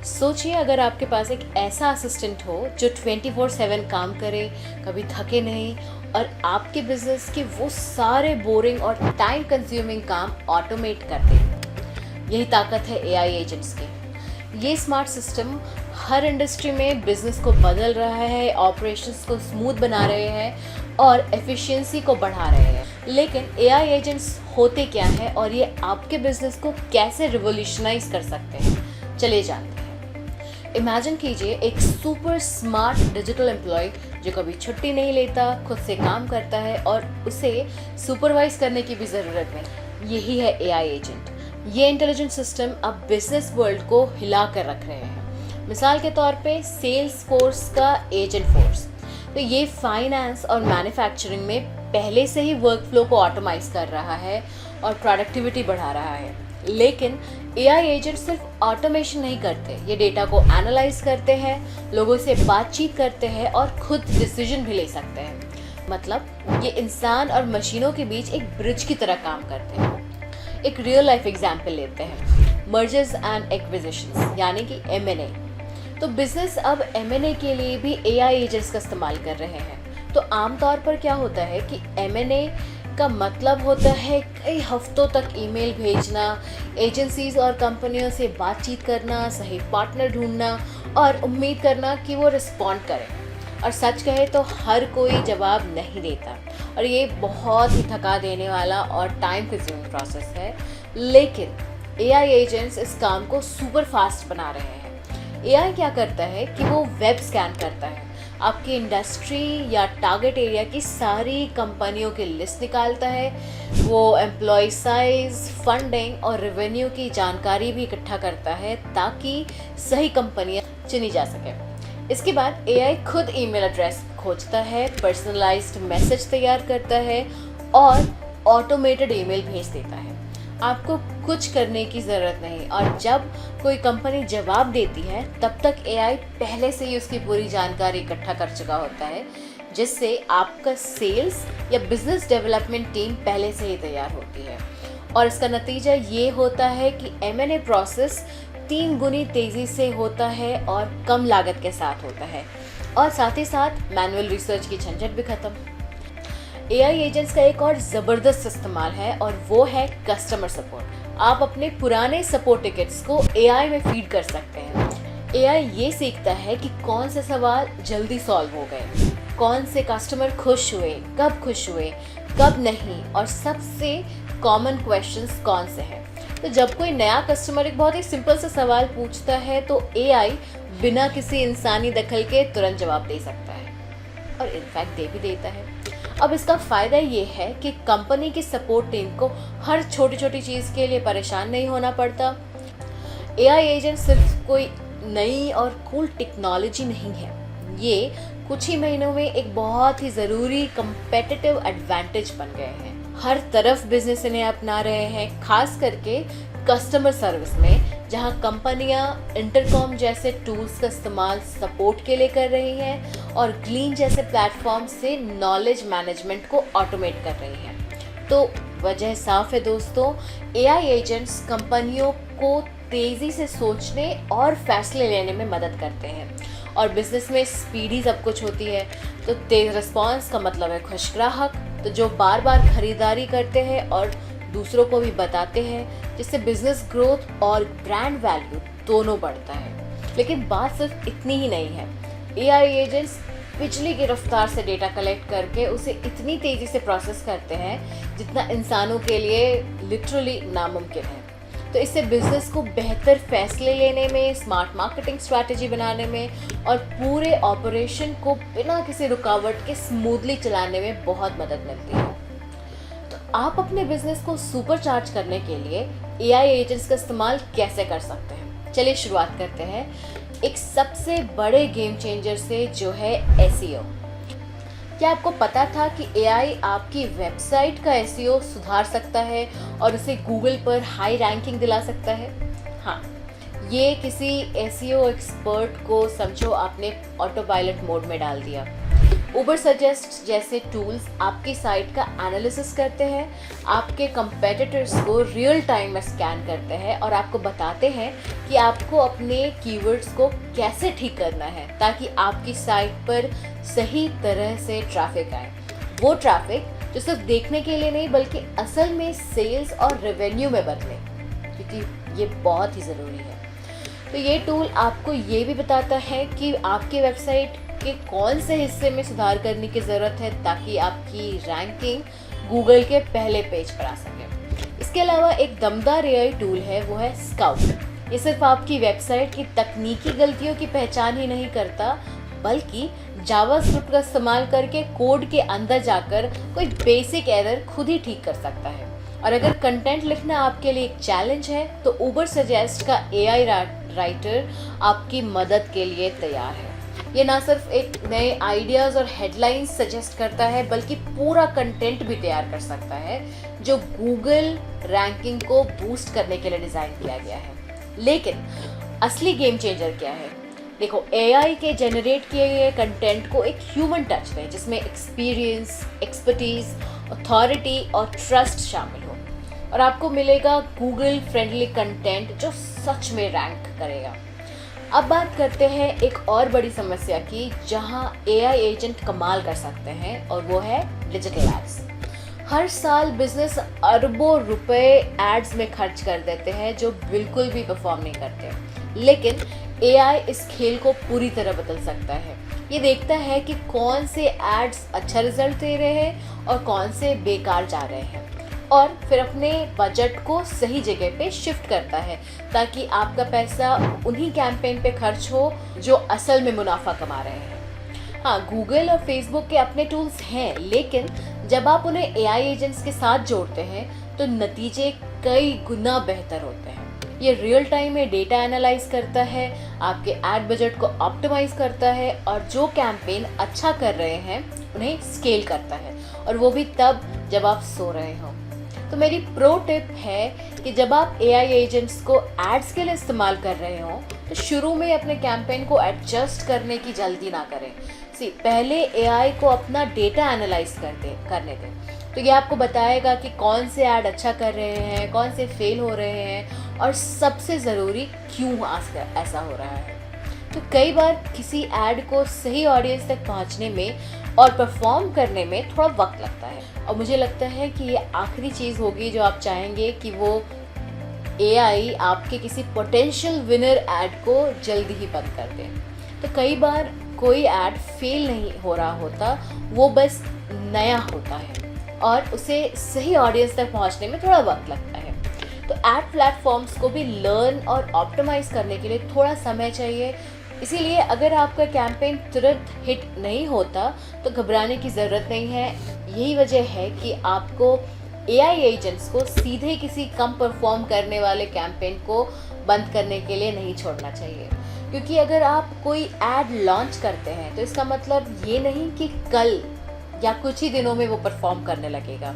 सोचिए अगर आपके पास एक ऐसा असिस्टेंट हो जो 24/7 काम करे, कभी थके नहीं और आपके बिजनेस के वो सारे बोरिंग और टाइम कंज्यूमिंग काम ऑटोमेट कर दे। यही ताकत है एआई एजेंट्स की। ये स्मार्ट सिस्टम हर इंडस्ट्री में बिजनेस को बदल रहा है, ऑपरेशंस को स्मूथ बना रहे हैं और एफिशिएंसी को बढ़ा रहे हैं। लेकिन एआई एजेंट्स होते क्या है और ये आपके बिजनेस को कैसे रिवोल्यूशनाइज कर सकते हैं, चलिए जानते हैं। इमेजिन कीजिए एक सुपर स्मार्ट डिजिटल एम्प्लॉय जो कभी छुट्टी नहीं लेता, खुद से काम करता है और उसे सुपरवाइज करने की भी ज़रूरत नहीं। यही है एआई एजेंट। ये इंटेलिजेंट सिस्टम अब बिजनेस वर्ल्ड को हिला कर रख रहे हैं। मिसाल के तौर पे सेल्स फोर्स का एजेंट फोर्स, तो ये फाइनेंस और मैन्युफैक्चरिंग में पहले से ही वर्कफ्लो को ऑटोमाइज कर रहा है और प्रोडक्टिविटी बढ़ा रहा है। लेकिन एआई एजेंट सिर्फ ऑटोमेशन नहीं करते, ये डेटा को एनालाइज करते हैं, लोगों से बातचीत करते हैं और खुद डिसीजन भी ले सकते हैं। मतलब ये इंसान और मशीनों के बीच एक ब्रिज की तरह काम करते हैं। एक रियल लाइफ एग्जाम्पल लेते हैं, मर्जर्स एंड एक्विजिशंस यानी कि M&A। तो बिजनेस अब M&A के लिए भी एआई एजेंट्स का इस्तेमाल कर रहे हैं। तो आमतौर पर क्या होता है कि M&A का मतलब होता है कई हफ्तों तक ईमेल भेजना, एजेंसीज और कंपनियों से बातचीत करना, सही पार्टनर ढूंढना और उम्मीद करना कि वो रिस्पॉन्ड करें। और सच कहे तो हर कोई जवाब नहीं देता और ये बहुत ही थका देने वाला और टाइम कंज्यूमिंग प्रोसेस है। लेकिन एआई एजेंट्स इस काम को सुपर फास्ट बना रहे हैं। एआई क्या करता है कि वो वेब स्कैन करता है, आपकी इंडस्ट्री या टारगेट एरिया की सारी कंपनियों की लिस्ट निकालता है, वो एम्प्लॉय साइज, फंडिंग और रेवेन्यू की जानकारी भी इकट्ठा करता है ताकि सही कंपनियां चुनी जा सके। इसके बाद एआई खुद ईमेल एड्रेस खोजता है, पर्सनलाइज्ड मैसेज तैयार करता है और ऑटोमेटेड ईमेल भेज देता है। आपको कुछ करने की ज़रूरत नहीं और जब कोई कंपनी जवाब देती है तब तक एआई पहले से ही उसकी पूरी जानकारी इकट्ठा कर चुका होता है, जिससे आपका सेल्स या बिजनेस डेवलपमेंट टीम पहले से ही तैयार होती है। और इसका नतीजा ये होता है कि M&A प्रोसेस 3 गुनी तेज़ी से होता है और कम लागत के साथ होता है और साथ ही साथ मैनुअल रिसर्च की झंझट भी खत्म। एआई एजेंट्स का एक और ज़बरदस्त इस्तेमाल है और वो है कस्टमर सपोर्ट। आप अपने पुराने सपोर्ट टिकट्स को एआई में फीड कर सकते हैं। एआई ये सीखता है कि कौन से सवाल जल्दी सॉल्व हो गए, कौन से कस्टमर खुश हुए, कब नहीं और सबसे कॉमन क्वेश्चंस कौन से हैं। तो जब कोई नया कस्टमर एक बहुत ही सिंपल सा सवाल पूछता है तो एआई बिना किसी इंसानी दखल के तुरंत जवाब दे सकता है और इनफैक्ट दे भी देता है। अब इसका फ़ायदा ये है कि कंपनी की सपोर्ट टीम को हर छोटी छोटी चीज़ के लिए परेशान नहीं होना पड़ता। एआई एजेंट सिर्फ कोई नई और कूल टेक्नोलॉजी नहीं है, ये कुछ ही महीनों में एक बहुत ही ज़रूरी कंपेटिटिव एडवांटेज बन गए हैं। हर तरफ बिजनेस इन्हें अपना रहे हैं, खास करके कस्टमर सर्विस में, जहां कंपनियां इंटरकॉम जैसे टूल्स का इस्तेमाल सपोर्ट के लिए कर रही हैं और ग्लीन जैसे प्लेटफॉर्म से नॉलेज मैनेजमेंट को ऑटोमेट कर रही हैं। तो वजह साफ है दोस्तों, एआई एजेंट्स कंपनियों को तेज़ी से सोचने और फैसले लेने में मदद करते हैं और बिजनेस में स्पीड ही सब कुछ होती है। तो तेज़ रिस्पॉन्स का मतलब है खुश ग्राहक, तो जो बार बार खरीदारी करते हैं और दूसरों को भी बताते हैं, जिससे बिजनेस ग्रोथ और ब्रांड वैल्यू दोनों बढ़ता है। लेकिन बात सिर्फ इतनी ही नहीं है। एआई एजेंट्स बिजली की रफ्तार से डेटा कलेक्ट करके उसे इतनी तेज़ी से प्रोसेस करते हैं जितना इंसानों के लिए लिटरली नामुमकिन है। तो इससे बिजनेस को बेहतर फैसले लेने में, स्मार्ट मार्केटिंग स्ट्रैटेजी बनाने में और पूरे ऑपरेशन को बिना किसी रुकावट के स्मूथली चलाने में बहुत मदद मिलती है। तो आप अपने बिजनेस को सुपर चार्ज करने के लिए एआई एजेंट्स का इस्तेमाल कैसे कर सकते हैं, चलिए शुरुआत करते हैं एक सबसे बड़े गेम चेंजर से, जो है एसईओ। क्या आपको पता था कि एआई आपकी वेबसाइट का एसईओ सुधार सकता है और उसे गूगल पर हाई रैंकिंग दिला सकता है? हाँ, ये किसी एसईओ एक्सपर्ट को समझो आपने ऑटो पायलट मोड में डाल दिया। उबर सजेस्ट जैसे टूल्स आपकी साइट का एनालिसिस करते हैं, आपके कंपेटिटर्स को रियल टाइम में स्कैन करते हैं और आपको बताते हैं कि आपको अपने कीवर्ड्स को कैसे ठीक करना है ताकि आपकी साइट पर सही तरह से ट्रैफिक आए। वो ट्रैफिक जो सिर्फ देखने के लिए नहीं बल्कि असल में सेल्स और रेवेन्यू में बदले, क्योंकि ये बहुत ही ज़रूरी है। तो ये टूल आपको ये भी बताता है कि आपकी वेबसाइट के कौन से हिस्से में सुधार करने की ज़रूरत है ताकि आपकी रैंकिंग गूगल के पहले पेज पर आ सके। इसके अलावा एक दमदार AI टूल है, वो है स्काउट। ये सिर्फ आपकी वेबसाइट की तकनीकी गलतियों की पहचान ही नहीं करता बल्कि जावास्क्रिप्ट का इस्तेमाल करके कोड के अंदर जाकर कोई बेसिक एरर खुद ही ठीक कर सकता है। और अगर कंटेंट लिखना आपके लिए एक चैलेंज है तो उबर सजेस्ट का AI राइटर आपकी मदद के लिए तैयार है। ये ना सिर्फ एक नए आइडियाज़ और हेडलाइंस सजेस्ट करता है बल्कि पूरा कंटेंट भी तैयार कर सकता है जो गूगल रैंकिंग को बूस्ट करने के लिए डिज़ाइन किया गया है। लेकिन असली गेम चेंजर क्या है? देखो, AI के जनरेट किए गए कंटेंट को एक ह्यूमन टच दें जिसमें एक्सपीरियंस, एक्सपर्टीज, अथॉरिटी और ट्रस्ट शामिल हो और आपको मिलेगा गूगल फ्रेंडली कंटेंट जो सच में रैंक करेगा। अब बात करते हैं एक और बड़ी समस्या की जहां AI एजेंट कमाल कर सकते हैं और वो है डिजिटल एड्स। हर साल बिजनेस अरबों रुपए एड्स में खर्च कर देते हैं जो बिल्कुल भी परफॉर्म नहीं करते, लेकिन AI इस खेल को पूरी तरह बदल सकता है। ये देखता है कि कौन से एड्स अच्छा रिजल्ट दे रहे हैं और कौन से बेकार जा रहे हैं और फिर अपने बजट को सही जगह पे शिफ्ट करता है ताकि आपका पैसा उन्हीं कैंपेन पे खर्च हो जो असल में मुनाफा कमा रहे हैं। हाँ, गूगल और फेसबुक के अपने टूल्स हैं, लेकिन जब आप उन्हें AI एजेंट्स के साथ जोड़ते हैं तो नतीजे कई गुना बेहतर होते हैं। ये रियल टाइम में डेटा एनालाइज करता है, आपके एड बजट को ऑप्टिमाइज करता है और जो कैंपेन अच्छा कर रहे हैं उन्हें स्केल करता है, और वो भी तब जब आप सो रहे हो। तो मेरी प्रो टिप है कि जब आप AI एजेंट्स को एड्स के लिए इस्तेमाल कर रहे हो तो शुरू में अपने कैंपेन को एडजस्ट करने की जल्दी ना करें। पहले AI को अपना डेटा एनालाइज करने दें, तो ये आपको बताएगा कि कौन से ऐड अच्छा कर रहे हैं, कौन से फेल हो रहे हैं और सबसे ज़रूरी क्यों ऐसा हो रहा है। तो कई बार किसी ऐड को सही ऑडियंस तक पहुंचने में और परफॉर्म करने में थोड़ा वक्त लगता है, और मुझे लगता है कि ये आखिरी चीज़ होगी जो आप चाहेंगे कि वो AI आपके किसी पोटेंशियल विनर ऐड को जल्दी ही बंद कर दे। तो कई बार कोई ऐड फेल नहीं हो रहा होता, वो बस नया होता है और उसे सही ऑडियंस तक पहुंचने में थोड़ा वक्त लगता है। तो ऐड प्लेटफॉर्म्स को भी लर्न और ऑप्टिमाइज़ करने के लिए थोड़ा समय चाहिए। इसीलिए अगर आपका कैंपेन तुरंत हिट नहीं होता तो घबराने की ज़रूरत नहीं है। यही वजह है कि आपको AI एजेंट्स को सीधे किसी कम परफॉर्म करने वाले कैंपेन को बंद करने के लिए नहीं छोड़ना चाहिए, क्योंकि अगर आप कोई ऐड लॉन्च करते हैं तो इसका मतलब ये नहीं कि कल या कुछ ही दिनों में वो परफॉर्म करने लगेगा।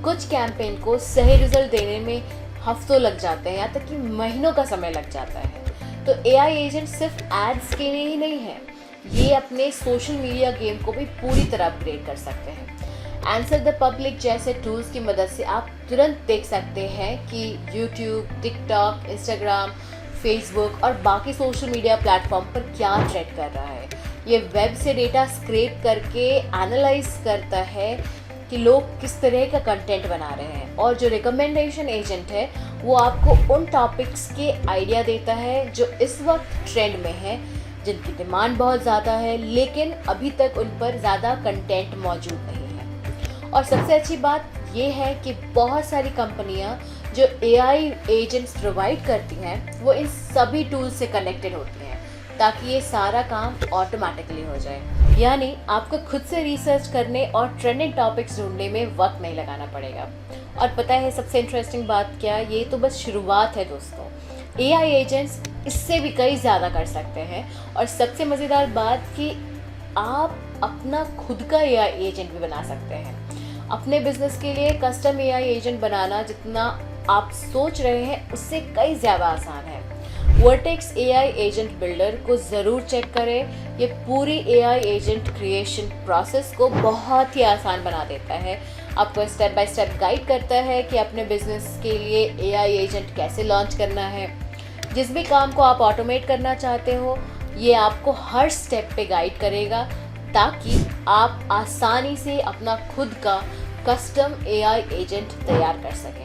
कुछ कैंपेन को सही रिजल्ट देने में हफ्तों लग जाते हैं, यहाँ तक कि महीनों का समय लग जाता है। तो AI एजेंट सिर्फ एड्स के लिए ही नहीं है, ये अपने सोशल मीडिया गेम को भी पूरी तरह अपग्रेड कर सकते हैं। आंसर द पब्लिक जैसे टूल्स की मदद से आप तुरंत देख सकते हैं कि यूट्यूब, टिकटॉक, इंस्टाग्राम, फेसबुक और बाकी सोशल मीडिया प्लेटफॉर्म पर क्या ट्रेंड कर रहा है। ये वेब से डेटा स्क्रैप करके एनालाइज करता है कि लोग किस तरह का कंटेंट बना रहे हैं, और जो रिकमेंडेशन एजेंट है वो आपको उन टॉपिक्स के आइडिया देता है जो इस वक्त ट्रेंड में है, जिनकी डिमांड बहुत ज़्यादा है लेकिन अभी तक उन पर ज़्यादा कंटेंट मौजूद नहीं है। और सबसे अच्छी बात ये है कि बहुत सारी कंपनियां जो AI एजेंट्स प्रोवाइड करती हैं वो इन सभी टूल्स से कनेक्टेड होती हैं ताकि ये सारा काम ऑटोमेटिकली हो जाए। यानी आपको खुद से रिसर्च करने और ट्रेंडिंग टॉपिक्स ढूंढने में वक्त नहीं लगाना पड़ेगा। और पता है सबसे इंटरेस्टिंग बात क्या, ये तो बस शुरुआत है दोस्तों। AI एजेंट्स इससे भी कई ज़्यादा कर सकते हैं, और सबसे मज़ेदार बात कि आप अपना खुद का AI एजेंट भी बना सकते हैं। अपने बिजनेस के लिए कस्टम AI एजेंट बनाना जितना आप सोच रहे हैं उससे कई ज़्यादा आसान है। वर्टेक्स AI एजेंट बिल्डर को ज़रूर चेक करें। ये पूरी AI एजेंट क्रिएशन प्रोसेस को बहुत ही आसान बना देता है। आपको स्टेप बाय स्टेप गाइड करता है कि अपने बिजनेस के लिए AI एजेंट कैसे लॉन्च करना है। जिस भी काम को आप ऑटोमेट करना चाहते हो, ये आपको हर स्टेप पे गाइड करेगा ताकि आप आसानी से अपना खुद का कस्टम AI एजेंट तैयार कर सकें।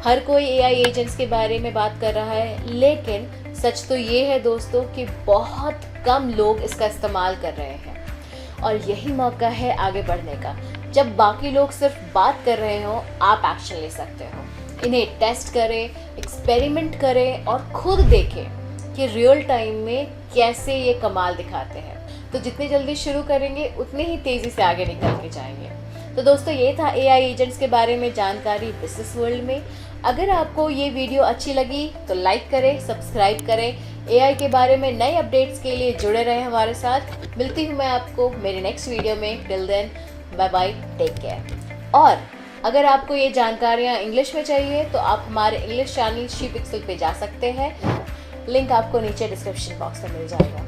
हर कोई AI एजेंट्स के बारे में बात कर रहा है, लेकिन सच तो ये है दोस्तों कि बहुत कम लोग इसका इस्तेमाल कर रहे हैं और यही मौका है आगे बढ़ने का। जब बाकी लोग सिर्फ बात कर रहे हो, आप एक्शन ले सकते हो। इन्हें टेस्ट करें, एक्सपेरिमेंट करें और खुद देखें कि रियल टाइम में कैसे ये कमाल दिखाते हैं। तो जितनी जल्दी शुरू करेंगे उतनी ही तेज़ी से आगे निकल के जाएंगे। तो दोस्तों, ये था AI एजेंट्स के बारे में जानकारी बिजनेस वर्ल्ड में। अगर आपको ये वीडियो अच्छी लगी तो लाइक करें, सब्सक्राइब करें। AI के बारे में नए अपडेट्स के लिए जुड़े रहें हमारे साथ। मिलती हूँ मैं आपको मेरे नेक्स्ट वीडियो में। Till then, bye bye, take care. और अगर आपको ये जानकारियाँ इंग्लिश में चाहिए तो आप हमारे इंग्लिश चैनल शी पिक्सल पे जा सकते हैं। लिंक आपको नीचे डिस्क्रिप्शन बॉक्स में मिल जाएगा।